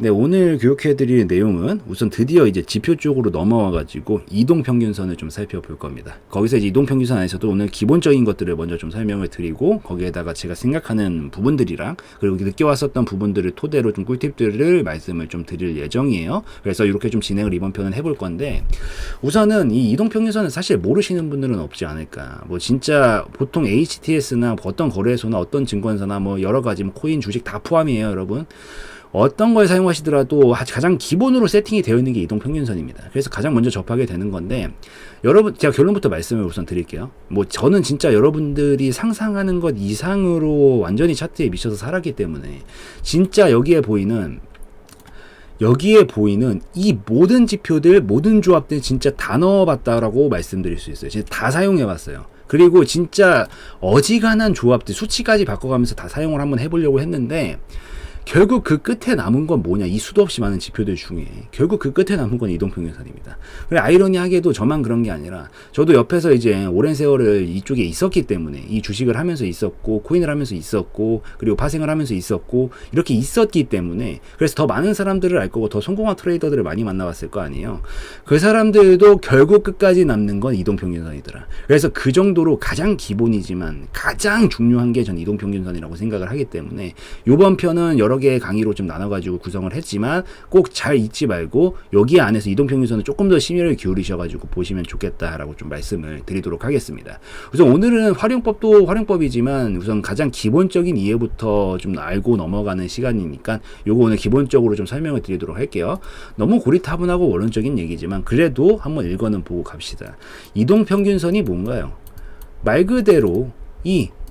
네, 오늘 교육해드릴 내용은 우선 드디어 이제 지표 쪽으로 넘어와가지고 이동평균선을 좀 살펴볼 겁니다. 거기서 이제 이동평균선 안에서도 오늘 기본적인 것들을 먼저 좀 설명을 드리고 거기에다가 제가 생각하는 부분들이랑 그리고 느껴왔었던 부분들을 토대로 좀 꿀팁들을 말씀을 좀 드릴 예정이에요. 그래서 이렇게 좀 진행을 이번 편은 해볼 건데 우선은 이 이동평균선은 사실 모르시는 분들은 없지 않을까. 뭐 진짜 보통 HTS나 어떤 거래소나 어떤 증권사나 뭐 여러 가지 뭐 코인, 주식 다 포함이에요, 여러분. 어떤 걸 사용하시더라도 가장 기본으로 세팅이 되어 있는 게 이동평균선입니다. 그래서 가장 먼저 접하게 되는 건데 여러분 제가 결론부터 말씀을 우선 드릴게요. 뭐 저는 진짜 여러분들이 상상하는 것 이상으로 완전히 차트에 미쳐서 살았기 때문에 진짜 여기에 보이는 이 모든 지표들, 모든 조합들 진짜 다 넣어봤다라고 말씀드릴 수 있어요. 진짜 다 사용해봤어요. 그리고 진짜 어지간한 조합들, 수치까지 바꿔가면서 다 사용을 한번 해보려고 했는데 결국 그 끝에 남은 건 뭐냐? 이 수도 없이 많은 지표들 중에 결국 그 끝에 남은 건 이동평균선입니다. 그래 아이러니하게도 저만 그런 게 아니라 저도 옆에서 이제 오랜 세월을 이쪽에 있었기 때문에 이 주식을 하면서 있었고 코인을 하면서 있었고 그리고 파생을 하면서 있었고 이렇게 있었기 때문에 그래서 더 많은 사람들을 알 거고 더 성공한 트레이더들을 많이 만나봤을 거 아니에요. 그 사람들도 결국 끝까지 남는 건 이동평균선이더라. 그래서 그 정도로 가장 기본이지만 가장 중요한 게 전 이동평균선이라고 생각을 하기 때문에 이번 편은 여러 개의 강의로 좀 나눠가지고 구성을 했지만 꼭 잘 잊지 말고 여기 안에서 이동평균선을 조금 더 심혈을 기울이셔가지고 보시면 좋겠다라고 좀 말씀을 드리도록 하겠습니다. 우선 오늘은 활용법도 활용법이지만 우선 가장 기본적인 이해부터 좀 알고 넘어가는 시간이니까 요거 오늘 기본적으로 좀 설명을 드리도록 할게요. 너무 고리타분하고 원론적인 얘기지만 그래도 한번 읽어는 보고 갑시다. 이동평균선이 뭔가요? 말 그대로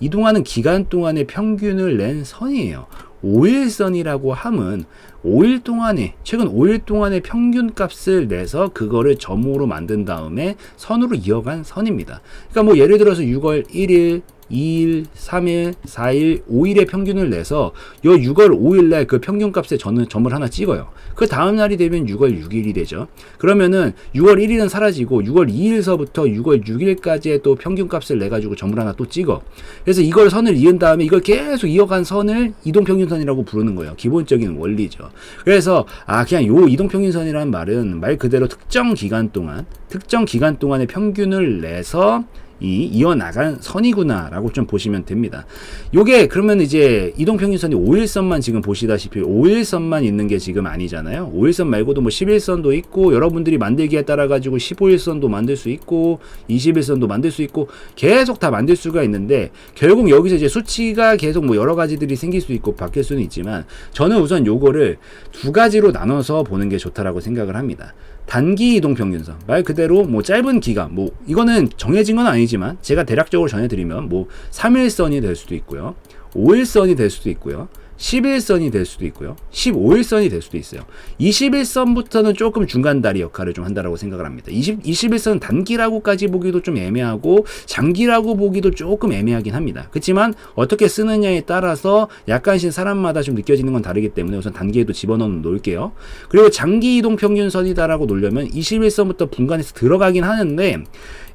이동하는 기간 동안의 평균을 낸 선이에요. 5일선이라고 함은 5일 동안에 최근 5일 동안의 평균 값을 내서 그거를 점으로 만든 다음에 선으로 이어간 선입니다. 그러니까 뭐 예를 들어서 6월 1일 2일, 3일, 4일, 5일의 평균을 내서 요 6월 5일날 그 평균값에 점을 하나 찍어요. 그 다음 날이 되면 6월 6일이 되죠. 그러면은 6월 1일은 사라지고 6월 2일서부터 6월 6일까지의 또 평균값을 내가지고 점을 하나 또 찍어. 그래서 이걸 선을 이은 다음에 이걸 계속 이어간 선을 이동평균선이라고 부르는 거예요. 기본적인 원리죠. 그래서 그냥 요 이동평균선이라는 말은 말 그대로 특정 기간 동안의 평균을 내서 이어나간 선이구나라고 좀 보시면 됩니다. 요게 그러면 이제 이동평균선이 5일선만 지금 보시다시피 5일선만 있는 게 지금 아니잖아요. 5일선 말고도 뭐 10일선도 있고 여러분들이 만들기에 따라 가지고 15일선도 만들 수 있고 20일선도 만들 수 있고 계속 다 만들 수가 있는데 결국 여기서 이제 수치가 계속 뭐 여러 가지들이 생길 수 있고 바뀔 수는 있지만 저는 우선 요거를 두 가지로 나눠서 보는 게 좋다라고 생각을 합니다. 단기 이동평균선 말 그대로 뭐 짧은 기간 뭐 이거는 정해진 건 아니지만 제가 대략적으로 전해드리면 뭐 3일선이 될 수도 있고요 5일선이 될 수도 있고요 10일선이 될 수도 있고요 15일선이 될 수도 있어요. 21선부터는 조금 중간다리 역할을 좀 한다라고 생각을 합니다. 21선은 단기라고까지 보기도 좀 애매하고 장기라고 보기도 조금 애매하긴 합니다. 그렇지만 어떻게 쓰느냐에 따라서 약간씩 사람마다 좀 느껴지는 건 다르기 때문에 우선 단기에도 집어넣어 놓을게요. 그리고 장기 이동평균선이다라고 놓으려면 21선부터 분간해서 들어가긴 하는데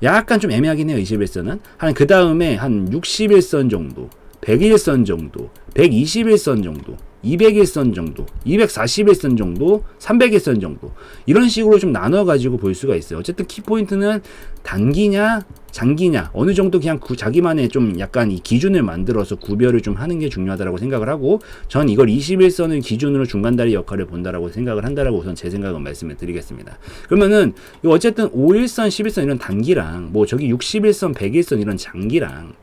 약간 좀 애매하긴 해요. 21선은 한 그 다음에 한 60일선 정도 100일선 정도, 120일선 정도, 200일선 정도, 240일선 정도, 300일선 정도 이런 식으로 좀 나눠가지고 볼 수가 있어요. 어쨌든 키포인트는 단기냐 장기냐 어느 정도 그냥 자기만의 좀 약간 이 기준을 만들어서 구별을 좀 하는 게 중요하다고 생각을 하고 전 이걸 21선을 기준으로 중간다리 역할을 본다라고 생각을 한다라고 우선 제 생각은 말씀을 드리겠습니다. 그러면은 어쨌든 5일선, 10일선 이런 단기랑 뭐 저기 60일선, 100일선 이런 장기랑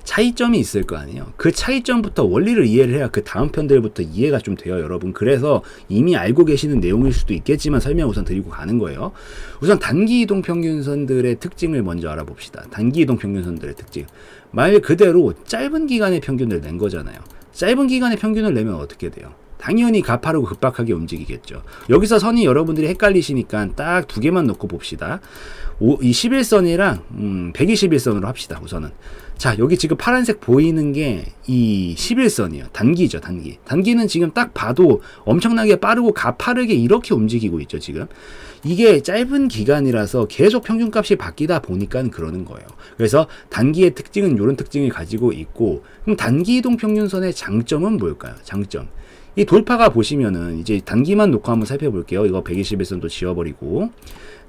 차이점이 있을 거 아니에요. 그 차이점부터 원리를 이해를 해야 그 다음 편들부터 이해가 좀 돼요, 여러분. 그래서 이미 알고 계시는 내용일 수도 있겠지만 설명 우선 드리고 가는 거예요. 우선 단기 이동 평균선들의 특징을 먼저 알아봅시다. 단기 이동 평균선들의 특징. 말 그대로 짧은 기간의 평균을 낸 거잖아요. 짧은 기간의 평균을 내면 어떻게 돼요? 당연히 가파르고 급박하게 움직이겠죠. 여기서 선이 여러분들이 헷갈리시니까 딱 두 개만 놓고 봅시다. 이 11선이랑 121선으로 합시다. 우선은 자 여기 지금 파란색 보이는 게 이 11선이에요. 단기죠. 단기는 지금 딱 봐도 엄청나게 빠르고 가파르게 이렇게 움직이고 있죠. 지금 이게 짧은 기간이라서 계속 평균값이 바뀌다 보니까 그러는 거예요. 그래서 단기의 특징은 이런 특징을 가지고 있고 그럼 단기 이동 평균선의 장점은 뭘까요? 장점 이 돌파가 보시면은 이제 단기만 놓고 한번 살펴볼게요. 이거 121선도 지워버리고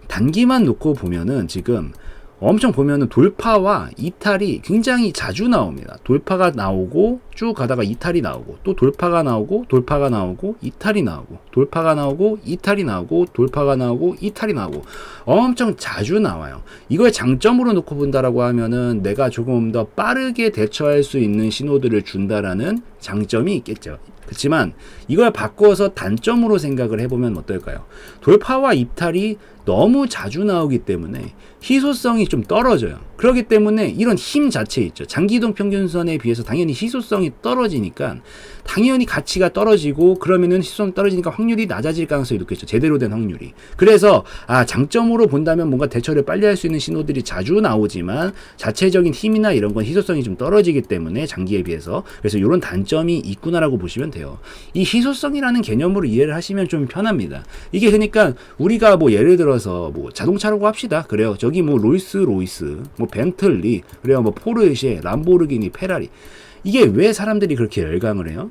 단기만 놓고 보면은 지금 엄청 보면은 돌파와 이탈이 굉장히 자주 나옵니다. 돌파가 나오고 쭉 가다가 이탈이 나오고 또 돌파가 나오고 돌파가 나오고 이탈이 나오고 돌파가 나오고 이탈이 나오고 돌파가 나오고 이탈이 나오고 엄청 자주 나와요. 이걸 장점으로 놓고 본다라고 하면은 내가 조금 더 빠르게 대처할 수 있는 신호들을 준다라는 장점이 있겠죠. 그렇지만 이걸 바꿔서 단점으로 생각을 해보면 어떨까요? 돌파와 이탈이 너무 자주 나오기 때문에 희소성이 좀 떨어져요. 그렇기 때문에 이런 힘 자체 있죠. 장기이동 평균선에 비해서 당연히 희소성이 떨어지니까 당연히 가치가 떨어지고 그러면은 희소성이 떨어지니까 확률이 낮아질 가능성이 높겠죠. 제대로 된 확률이. 그래서 장점으로 본다면 뭔가 대처를 빨리 할 수 있는 신호들이 자주 나오지만 자체적인 힘이나 이런 건 희소성이 좀 떨어지기 때문에 장기에 비해서 그래서 이런 단점이 있구나라고 보시면 돼요. 이 희소성이라는 개념으로 이해를 하시면 좀 편합니다. 이게 그러니까 우리가 뭐 예를 들어서 뭐 자동차라고 합시다. 그래요. 저기 뭐 롤스로이스, 뭐 벤틀리, 그래요. 뭐 포르쉐, 람보르기니, 페라리. 이게 왜 사람들이 그렇게 열광을 해요?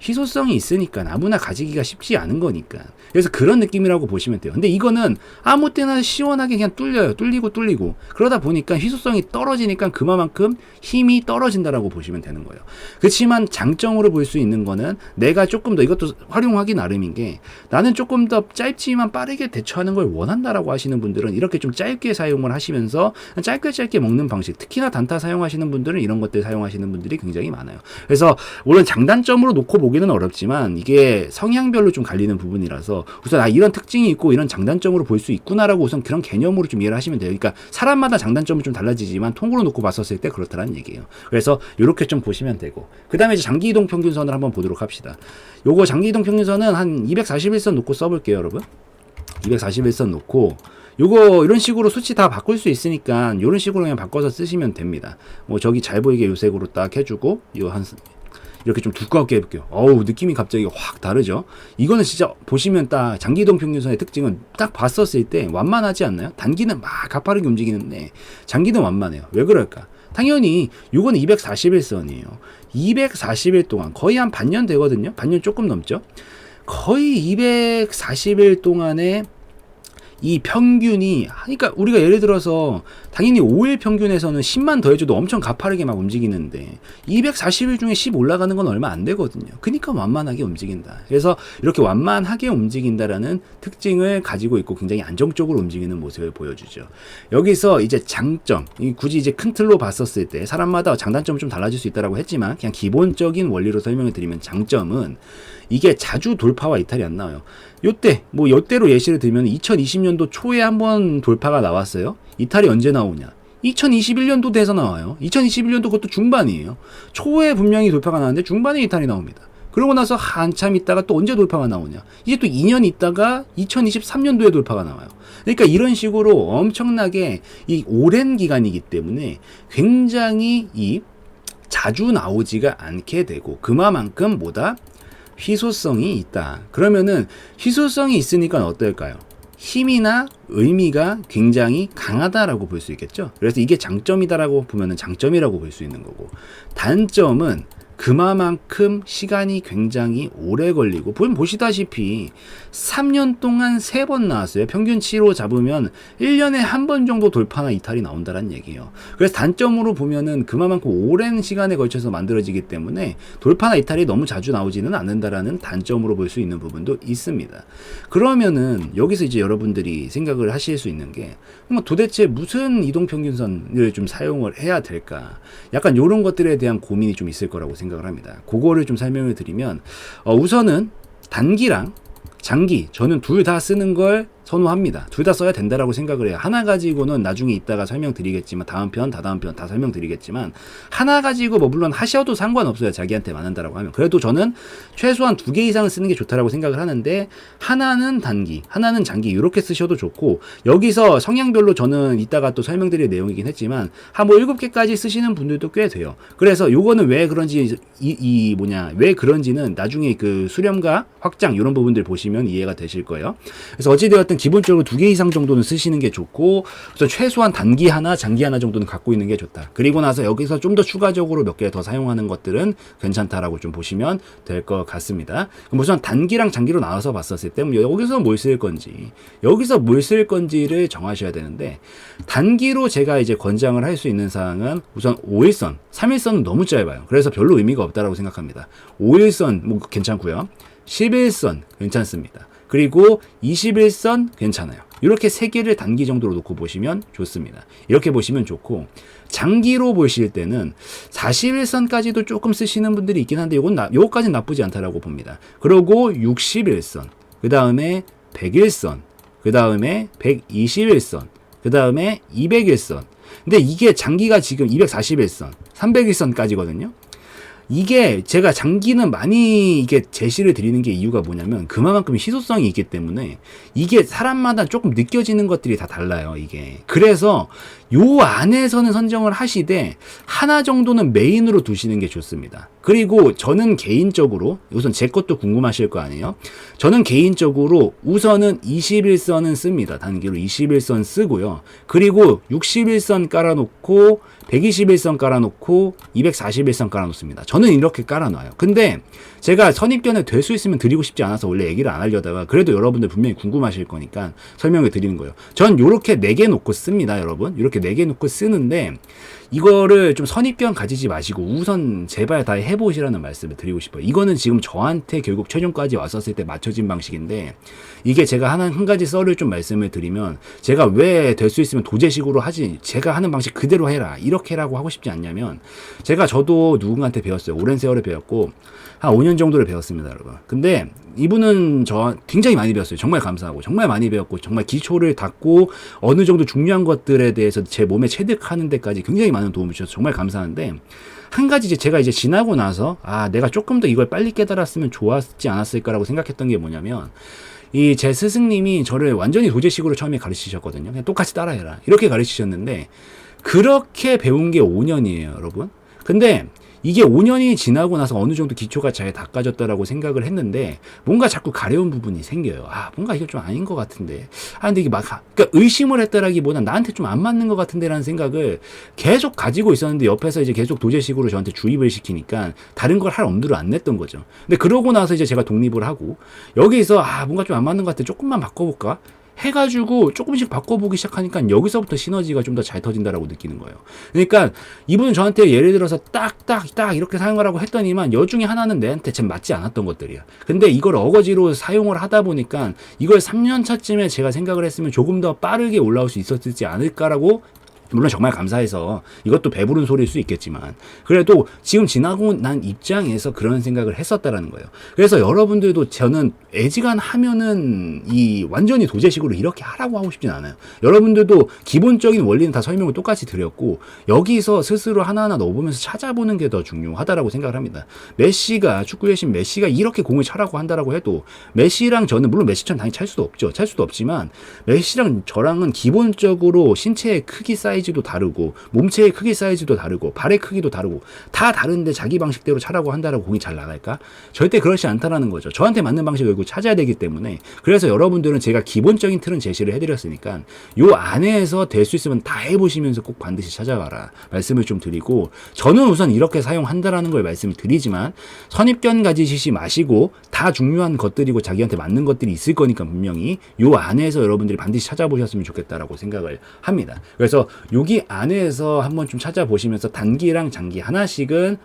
희소성이 있으니까 아무나 가지기가 쉽지 않은 거니까. 그래서 그런 느낌이라고 보시면 돼요. 근데 이거는 아무 때나 시원하게 그냥 뚫려요. 뚫리고 그러다 보니까 희소성이 떨어지니까 그만큼 힘이 떨어진다라고 보시면 되는 거예요. 그렇지만 장점으로 볼 수 있는 거는 내가 조금 더 이것도 활용하기 나름인 게 나는 조금 더 짧지만 빠르게 대처하는 걸 원한다라고 하시는 분들은 이렇게 좀 짧게 사용을 하시면서 짧게 먹는 방식, 특히나 단타 사용하시는 분들은 이런 것들 사용하시는 분들이 굉장히 많아요. 그래서 물론 장단점으로 놓고 보기는 어렵지만 이게 성향별로 좀 갈리는 부분이라서 우선 이런 특징이 있고 이런 장단점으로 볼 수 있구나라고 우선 그런 개념으로 좀 이해를 하시면 돼요. 그러니까 사람마다 장단점은 좀 달라지지만 통으로 놓고 봤었을 때 그렇다는 얘기예요. 그래서 이렇게 좀 보시면 되고 그 다음에 이제 장기이동 평균선을 한번 보도록 합시다. 요거 장기이동 평균선은 한 241선 놓고 써볼게요, 여러분. 241선 놓고 요거 이런 식으로 수치 다 바꿀 수 있으니까 이런 식으로 그냥 바꿔서 쓰시면 됩니다. 뭐 저기 잘 보이게 요색으로 딱 해주고 요 한 이렇게 좀 두껍게 해볼게요. 어우, 느낌이 갑자기 확 다르죠? 이거는 진짜 보시면 딱 장기이동 평균선의 특징은 딱 봤었을 때 완만하지 않나요? 단기는 막 가파르게 움직이는데 장기는 완만해요. 왜 그럴까? 당연히 이거는 241선이에요. 240일 동안 거의 한 반년 되거든요. 반년 조금 넘죠. 거의 240일 동안에 이 평균이 그러니까 우리가 예를 들어서 당연히 5일 평균에서는 10만 더해줘도 엄청 가파르게 막 움직이는데 240일 중에 10 올라가는 건 얼마 안 되거든요. 그러니까 완만하게 움직인다. 그래서 이렇게 완만하게 움직인다라는 특징을 가지고 있고 굉장히 안정적으로 움직이는 모습을 보여주죠. 여기서 이제 장점, 굳이 이제 큰 틀로 봤었을 때 사람마다 장단점은 좀 달라질 수 있다라고 했지만 그냥 기본적인 원리로 설명을 드리면 장점은 이게 자주 돌파와 이탈이 안 나와요. 요때로 예시를 들면 2020년도 초에 한번 돌파가 나왔어요. 이탈이 언제 나오냐? 2021년도 돼서 나와요. 2021년도 그것도 중반이에요. 초에 분명히 돌파가 나왔는데 중반에 이탈이 나옵니다. 그러고 나서 한참 있다가 또 언제 돌파가 나오냐? 이제 또 2년 있다가 2023년도에 돌파가 나와요. 그러니까 이런 식으로 엄청나게 이 오랜 기간이기 때문에 굉장히 자주 나오지가 않게 되고 그만큼 희소성이 있다. 그러면은 희소성이 있으니까 어떨까요? 힘이나 의미가 굉장히 강하다라고 볼 수 있겠죠. 그래서 이게 장점이다라고 보면은 장점이라고 볼 수 있는 거고 단점은 그만큼 시간이 굉장히 오래 걸리고 보시다시피 3년 동안 3번 나왔어요. 평균치로 잡으면 1년에 한 번 정도 돌파나 이탈이 나온다는 얘기예요. 그래서 단점으로 보면은 그만큼 오랜 시간에 걸쳐서 만들어지기 때문에 돌파나 이탈이 너무 자주 나오지는 않는다라는 단점으로 볼 수 있는 부분도 있습니다. 그러면은 여기서 이제 여러분들이 생각을 하실 수 있는 게 도대체 무슨 이동평균선을 좀 사용을 해야 될까? 약간 이런 것들에 대한 고민이 좀 있을 거라고 생각을 합니다. 그거를 좀 설명을 드리면 우선은 단기랑 장기 저는 둘 다 쓰는 걸 선호합니다. 둘 다 써야 된다라고 생각을 해요. 하나 가지고는 나중에 이따가 설명드리겠지만 다음 편, 다다음 편 다 설명드리겠지만 하나 가지고 뭐 물론 하셔도 상관없어요. 자기한테 맞는다라고 하면. 그래도 저는 최소한 2개 이상을 쓰는 게 좋다라고 생각을 하는데 하나는 단기, 하나는 장기 이렇게 쓰셔도 좋고 여기서 성향별로 저는 이따가 또 설명드릴 내용이긴 했지만 한 뭐 7개까지 쓰시는 분들도 꽤 돼요. 그래서 요거는 왜 그런지 왜 그런지는 나중에 그 수렴과 확장 이런 부분들 보시면 이해가 되실 거예요. 그래서 어찌되었든 기본적으로 2개 이상 정도는 쓰시는 게 좋고, 우선 최소한 단기 하나, 장기 하나 정도는 갖고 있는 게 좋다. 그리고 나서 여기서 좀 더 추가적으로 몇 개 더 사용하는 것들은 괜찮다라고 좀 보시면 될 것 같습니다. 그럼 우선 단기랑 장기로 나눠서 봤었을 때 여기서 뭘 쓸 건지, 여기서 뭘 쓸 건지를 정하셔야 되는데, 단기로 제가 이제 권장을 할 수 있는 사항은 우선 5일선, 3일선은 너무 짧아요. 그래서 별로 의미가 없다라고 생각합니다. 5일선 뭐 괜찮고요. 11선 괜찮습니다. 그리고 21선 괜찮아요. 이렇게 3개를 단기 정도로 놓고 보시면 좋습니다. 이렇게 보시면 좋고, 장기로 보실 때는 41선까지도 조금 쓰시는 분들이 있긴 한데 요거까지는 나쁘지 않다라고 봅니다. 그리고 61선, 그 다음에 101선, 그 다음에 121선, 그 다음에 201선. 근데 이게 장기가 지금 241선, 301선까지거든요. 이게 제가 장기는 많이 이게 제시를 드리는 게 이유가 뭐냐면 그만큼 희소성이 있기 때문에 이게 사람마다 조금 느껴지는 것들이 다 달라요, 이게. 그래서 요 안에서는 선정을 하시되 하나 정도는 메인으로 두시는 게 좋습니다. 그리고 저는 개인적으로 우선 제 것도 궁금하실 거 아니에요? 저는 개인적으로 우선은 21선은 씁니다. 단기로 21선 쓰고요. 그리고 61선 깔아놓고 121선 깔아놓고 241선 깔아놓습니다. 저는 이렇게 깔아놔요. 근데 제가 선입견을 될 수 있으면 드리고 싶지 않아서 원래 얘기를 안 하려다가 그래도 여러분들 분명히 궁금하실 거니까 설명을 드리는 거예요. 전 요렇게 4개 놓고 씁니다, 여러분. 이렇게 4개 놓고 쓰는데 이거를 좀 선입견 가지지 마시고 우선 제발 다 해보시라는 말씀을 드리고 싶어요. 이거는 지금 저한테 결국 최종까지 왔었을 때 맞춰진 방식인데 이게 제가 한 가지 썰을 좀 말씀을 드리면 제가 왜 될 수 있으면 도제식으로 하지 제가 하는 방식 그대로 해라 이렇게 라고 하고 싶지 않냐면 저도 누군가한테 배웠어요. 오랜 세월을 배웠고 한 5년 정도를 배웠습니다, 여러분. 근데 이분은 저 굉장히 많이 배웠어요. 정말 감사하고 정말 많이 배웠고 정말 기초를 닦고 어느 정도 중요한 것들에 대해서 제 몸에 체득하는 데까지 굉장히 많은 도움을 주셔서 정말 감사한데 한 가지 제가 지나고 나서 내가 조금 더 이걸 빨리 깨달았으면 좋았지 않았을까라고 생각했던 게 뭐냐면 이 제 스승님이 저를 완전히 도제식으로 처음에 가르치셨거든요. 그냥 똑같이 따라해라 이렇게 가르치셨는데 그렇게 배운 게 5년이에요, 여러분. 근데 이게 5년이 지나고 나서 어느 정도 기초가 잘 닦아졌다라고 생각을 했는데 뭔가 자꾸 가려운 부분이 생겨요. 뭔가 이게 좀 아닌 것 같은데. 근데 이게 그러니까 의심을 했다라기보다 나한테 좀 안 맞는 것 같은데라는 생각을 계속 가지고 있었는데 옆에서 이제 계속 도제식으로 저한테 주입을 시키니까 다른 걸 할 엄두를 안 냈던 거죠. 근데 그러고 나서 이제 제가 독립을 하고 여기서 뭔가 좀 안 맞는 것 같아. 조금만 바꿔볼까? 해가지고 조금씩 바꿔보기 시작하니까 여기서부터 시너지가 좀 더 잘 터진다라고 느끼는 거예요. 그러니까 이분은 저한테 예를 들어서 딱 이렇게 사용하라고 했더니만 여 중에 하나는 내한테 참 맞지 않았던 것들이야. 근데 이걸 어거지로 사용을 하다 보니까 이걸 3년 차쯤에 제가 생각을 했으면 조금 더 빠르게 올라올 수 있었지 않을까라고 물론 정말 감사해서 이것도 배부른 소리일 수 있겠지만 그래도 지금 지나고 난 입장에서 그런 생각을 했었다라는 거예요. 그래서 여러분들도 저는 애지간하면은 이 완전히 도제식으로 이렇게 하라고 하고 싶진 않아요. 여러분들도 기본적인 원리는 다 설명을 똑같이 드렸고 여기서 스스로 하나하나 넣어보면서 찾아보는 게 더 중요하다라고 생각을 합니다. 메시가 축구의 신 메시가 이렇게 공을 차라고 한다라고 해도 메시랑 저는 물론 메시처럼 당연히 찰 수도 없지만 메시랑 저랑은 기본적으로 신체의 크기 사이즈도 다르고 몸체의 크기 사이즈도 다르고 발의 크기도 다르고 다 다른데 자기 방식대로 차라고 한다라고 공이 잘 나갈까? 절대 그렇지 않다라는 거죠. 저한테 맞는 방식을 결국 찾아야 되기 때문에 그래서 여러분들은 제가 기본적인 틀은 제시를 해드렸으니까 요 안에서 될 수 있으면 다 해보시면서 꼭 반드시 찾아가라 말씀을 좀 드리고 저는 우선 이렇게 사용한다라는 걸 말씀을 드리지만 선입견 가지시지 마시고 다 중요한 것들이고 자기한테 맞는 것들이 있을 거니까 분명히 요 안에서 여러분들이 반드시 찾아보셨으면 좋겠다라고 생각을 합니다. 그래서 여기 안에서 한번 좀 찾아보시면서 단기랑 장기 하나씩은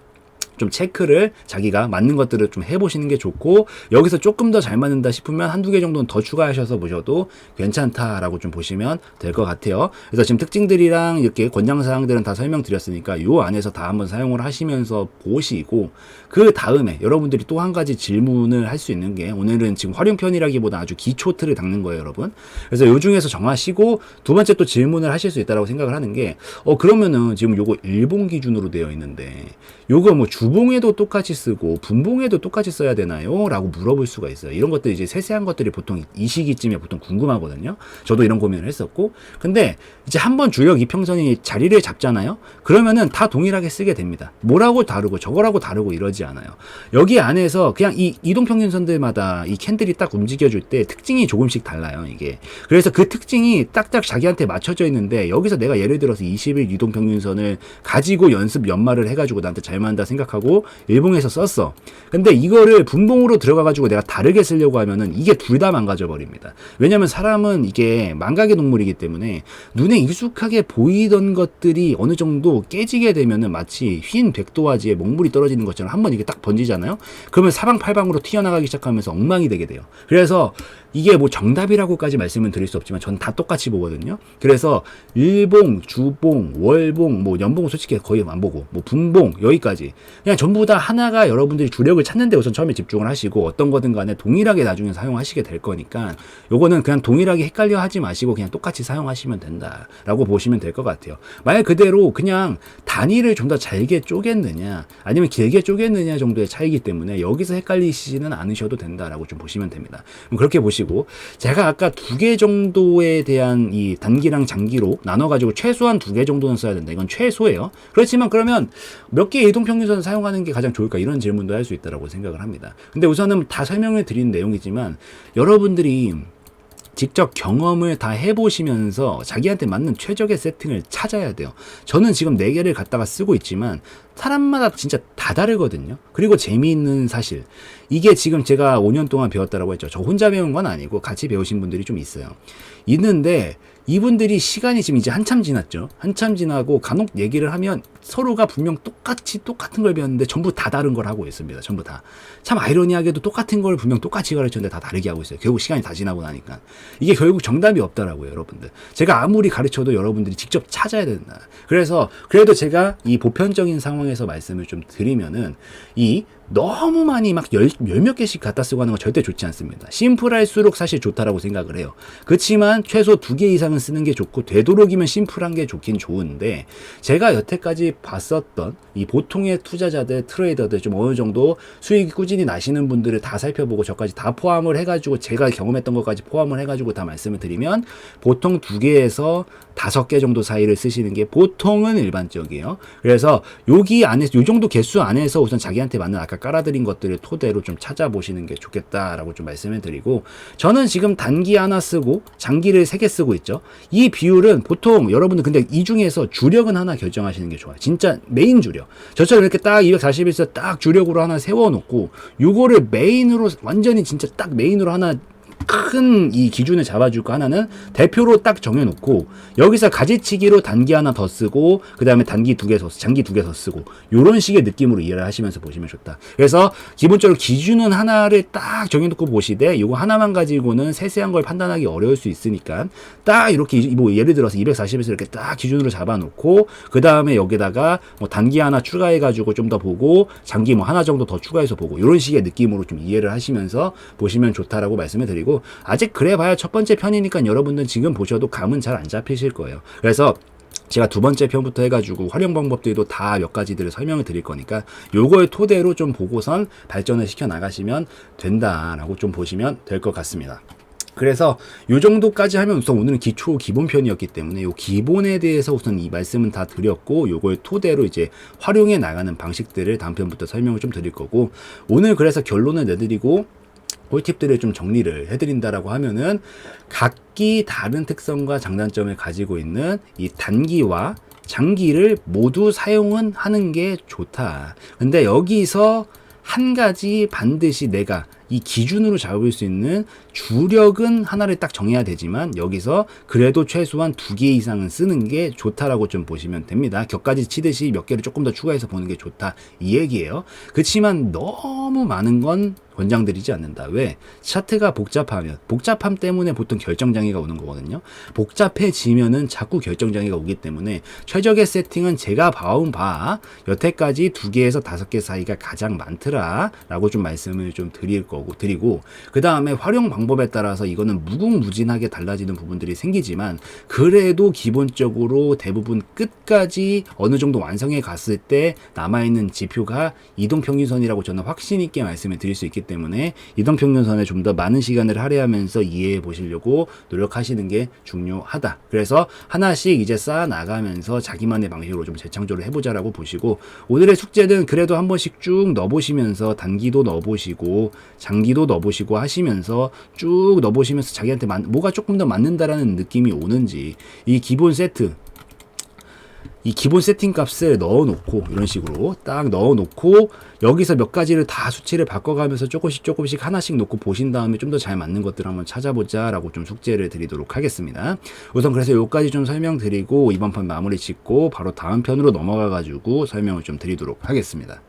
좀 체크를 자기가 맞는 것들을 좀 해보시는 게 좋고 여기서 조금 더 잘 맞는다 싶으면 한두 개 정도는 더 추가하셔서 보셔도 괜찮다라고 좀 보시면 될 것 같아요. 그래서 지금 특징들이랑 이렇게 권장사항들은 다 설명드렸으니까 요 안에서 다 한번 사용을 하시면서 보시고 그 다음에 여러분들이 또 한 가지 질문을 할 수 있는 게 오늘은 지금 활용편이라기보다 아주 기초 틀을 닦는 거예요, 여러분. 그래서 요 중에서 정하시고 두 번째 또 질문을 하실 수 있다라고 생각을 하는 게 그러면은 지금 요거 일본 기준으로 되어 있는데 요거 뭐 주봉에도 똑같이 쓰고 분봉에도 똑같이 써야 되나요? 라고 물어볼 수가 있어요. 이런 것들 이제 세세한 것들이 보통 이 시기쯤에 보통 궁금하거든요. 저도 이런 고민을 했었고. 근데 이제 한번 주력 이평선이 자리를 잡잖아요. 그러면은 다 동일하게 쓰게 됩니다. 뭐라고 다르고 저거라고 다르고 이러지 않아요. 여기 안에서 그냥 이 이동평균선들마다 이 캔들이 딱 움직여줄 때 특징이 조금씩 달라요, 이게. 그래서 그 특징이 딱딱 자기한테 맞춰져 있는데, 여기서 내가 예를 들어서 20일 이동평균선을 가지고 연습 연말을 해가지고 나한테 잘 맞는다 생각하고 일봉에서 썼어. 근데 이거를 분봉으로 들어가가지고 내가 다르게 쓰려고 하면은 이게 둘 다 망가져 버립니다. 왜냐면 사람은 이게 망각의 동물이기 때문에 눈에 익숙하게 보이던 것들이 어느 정도 깨지게 되면은 마치 흰 백도화지에 먹물이 떨어지는 것처럼 한번 이게 딱 번지잖아요. 그러면 사방팔방으로 튀어나가기 시작하면서 엉망이 되게 돼요. 그래서 이게 뭐 정답이라고까지 말씀은 드릴 수 없지만 전 다 똑같이 보거든요. 그래서 일봉, 주봉, 월봉, 뭐 연봉은 솔직히 거의 안 보고, 뭐 분봉 여기까지 그냥 전부 다 하나가 여러분들이 주력을 찾는 데 우선 처음에 집중을 하시고, 어떤 거든 간에 동일하게 나중에 사용하시게 될 거니까 요거는 그냥 동일하게 헷갈려 하지 마시고 그냥 똑같이 사용하시면 된다라고 보시면 될 것 같아요. 만약 그대로 그냥 단위를 좀 더 잘게 쪼갰느냐 아니면 길게 쪼갰느냐 정도의 차이기 때문에 여기서 헷갈리시지는 않으셔도 된다라고 좀 보시면 됩니다. 그렇게 보시고, 제가 아까 2개 정도에 대한 이 단기랑 장기로 나눠가지고 최소한 2개 정도는 써야 된다. 이건 최소예요. 그렇지만 그러면 몇 개의 이동평균선을 사용하는 게 가장 좋을까? 이런 질문도 할 수 있다고 생각을 합니다. 근데 우선은 다 설명을 드린 내용이지만 여러분들이 직접 경험을 다 해보시면서 자기한테 맞는 최적의 세팅을 찾아야 돼요. 저는 지금 4개를 갖다가 쓰고 있지만 사람마다 진짜 다 다르거든요. 그리고 재미있는 사실, 이게 지금 제가 5년 동안 배웠다라고 했죠. 저 혼자 배운 건 아니고 같이 배우신 분들이 좀 있는데 이분들이 시간이 지금 이제 한참 지났죠. 한참 지나고 간혹 얘기를 하면 서로가 분명 똑같은 걸 배웠는데 전부 다 다른 걸 하고 있습니다. 전부 다. 참 아이러니하게도 똑같은 걸 분명 똑같이 가르쳤는데 다 다르게 하고 있어요. 결국 시간이 다 지나고 나니까. 이게 결국 정답이 없다라고요, 여러분들. 제가 아무리 가르쳐도 여러분들이 직접 찾아야 된다. 그래서 그래도 제가 이 보편적인 상황에서 말씀을 좀 드리면은, 이 너무 많이 막 열 몇 개씩 갖다 쓰고 하는 건 절대 좋지 않습니다. 심플할수록 사실 좋다라고 생각을 해요. 그렇지만 최소 2개 이상은 쓰는 게 좋고, 되도록이면 심플한 게 좋긴 좋은데, 제가 여태까지 봤었던 이 보통의 투자자들, 트레이더들, 좀 어느 정도 수익이 꾸준히 나시는 분들을 다 살펴보고 저까지 다 포함을 해가지고 제가 경험했던 것까지 포함을 해가지고 다 말씀을 드리면, 보통 2개에서 5개 정도 사이를 쓰시는 게 보통은 일반적이에요. 그래서 여기 안에서 요 정도 개수 안에서 우선 자기한테 맞는 아까 깔아드린 것들을 토대로 좀 찾아보시는 게 좋겠다라고 좀 말씀을 드리고, 저는 지금 단기 하나 쓰고 장기를 3개 쓰고 있죠. 이 비율은 보통 여러분들 근데 이 중에서 주력은 하나 결정하시는 게 좋아요. 진짜 메인 주력. 저처럼 이렇게 딱 241서 딱 주력으로 하나 세워놓고 요거를 메인으로 완전히 진짜 딱 메인으로 하나 큰 이 기준을 잡아줄 거 하나는 대표로 딱 정해놓고, 여기서 가지치기로 단기 하나 더 쓰고 그 다음에 단기 2개 더, 장기 2개 더 쓰고, 요런 식의 느낌으로 이해를 하시면서 보시면 좋다. 그래서 기본적으로 기준은 하나를 딱 정해놓고 보시되, 요거 하나만 가지고는 세세한 걸 판단하기 어려울 수 있으니까 딱 이렇게 뭐 예를 들어서 240에서 이렇게 딱 기준으로 잡아놓고, 그 다음에 여기다가 뭐 단기 하나 추가해가지고 좀 더 보고, 장기 뭐 하나 정도 더 추가해서 보고, 요런 식의 느낌으로 좀 이해를 하시면서 보시면 좋다라고 말씀을 드리고, 아직 그래봐야 첫 번째 편이니까 여러분들 지금 보셔도 감은 잘 안 잡히실 거예요. 그래서 제가 2번째 편부터 해가지고 활용 방법들도 다 몇 가지들을 설명을 드릴 거니까 요걸 토대로 좀 보고선 발전을 시켜 나가시면 된다라고 좀 보시면 될 것 같습니다. 그래서 요 정도까지 하면 우선 오늘은 기초 기본 편이었기 때문에 요 기본에 대해서 우선 이 말씀은 다 드렸고, 요걸 토대로 이제 활용해 나가는 방식들을 다음 편부터 설명을 좀 드릴 거고, 오늘 그래서 결론을 내드리고 꿀팁들을 좀 정리를 해드린다라고 하면은, 각기 다른 특성과 장단점을 가지고 있는 이 단기와 장기를 모두 사용은 하는 게 좋다. 근데 여기서 한 가지 반드시 내가 이 기준으로 잡을 수 있는 주력은 하나를 딱 정해야 되지만, 여기서 그래도 최소한 2개 이상은 쓰는 게 좋다라고 좀 보시면 됩니다. 격까지 치듯이 몇 개를 조금 더 추가해서 보는 게 좋다, 이 얘기예요. 그렇지만 너무 많은 건 권장드리지 않는다. 왜? 차트가 복잡함 때문에 보통 결정장애가 오는 거거든요. 복잡해지면은 자꾸 결정장애가 오기 때문에 최적의 세팅은 제가 봐온 바 여태까지 2개에서 5개 사이가 가장 많더라 라고 좀 말씀을 좀 드리고 그 다음에 활용 방법에 따라서 이거는 무궁무진하게 달라지는 부분들이 생기지만 그래도 기본적으로 대부분 끝까지 어느 정도 완성해 갔을 때 남아있는 지표가 이동평균선이라고 저는 확신 있게 말씀을 드릴 수 있기 때문에 이동평균선에 좀 더 많은 시간을 할애하면서 이해해 보시려고 노력하시는 게 중요하다. 그래서 하나씩 이제 쌓아 나가면서 자기만의 방식으로 좀 재창조를 해보자라고 보시고 오늘의 숙제는 그래도 한 번씩 쭉 넣어보시면서 단기도 넣어보시고 장기도 넣어보시고 하시면서 쭉 넣어보시면서 자기한테 뭐가 조금 더 맞는다라는 느낌이 오는지 이 기본 세팅 값을 넣어놓고 이런 식으로 딱 넣어놓고 여기서 몇 가지를 다 수치를 바꿔가면서 조금씩 하나씩 놓고 보신 다음에 좀 더 잘 맞는 것들을 한번 찾아보자 라고 좀 숙제를 드리도록 하겠습니다. 우선 그래서 여기까지 좀 설명드리고 이번 편 마무리 짓고 바로 다음 편으로 넘어가 가지고 설명을 좀 드리도록 하겠습니다.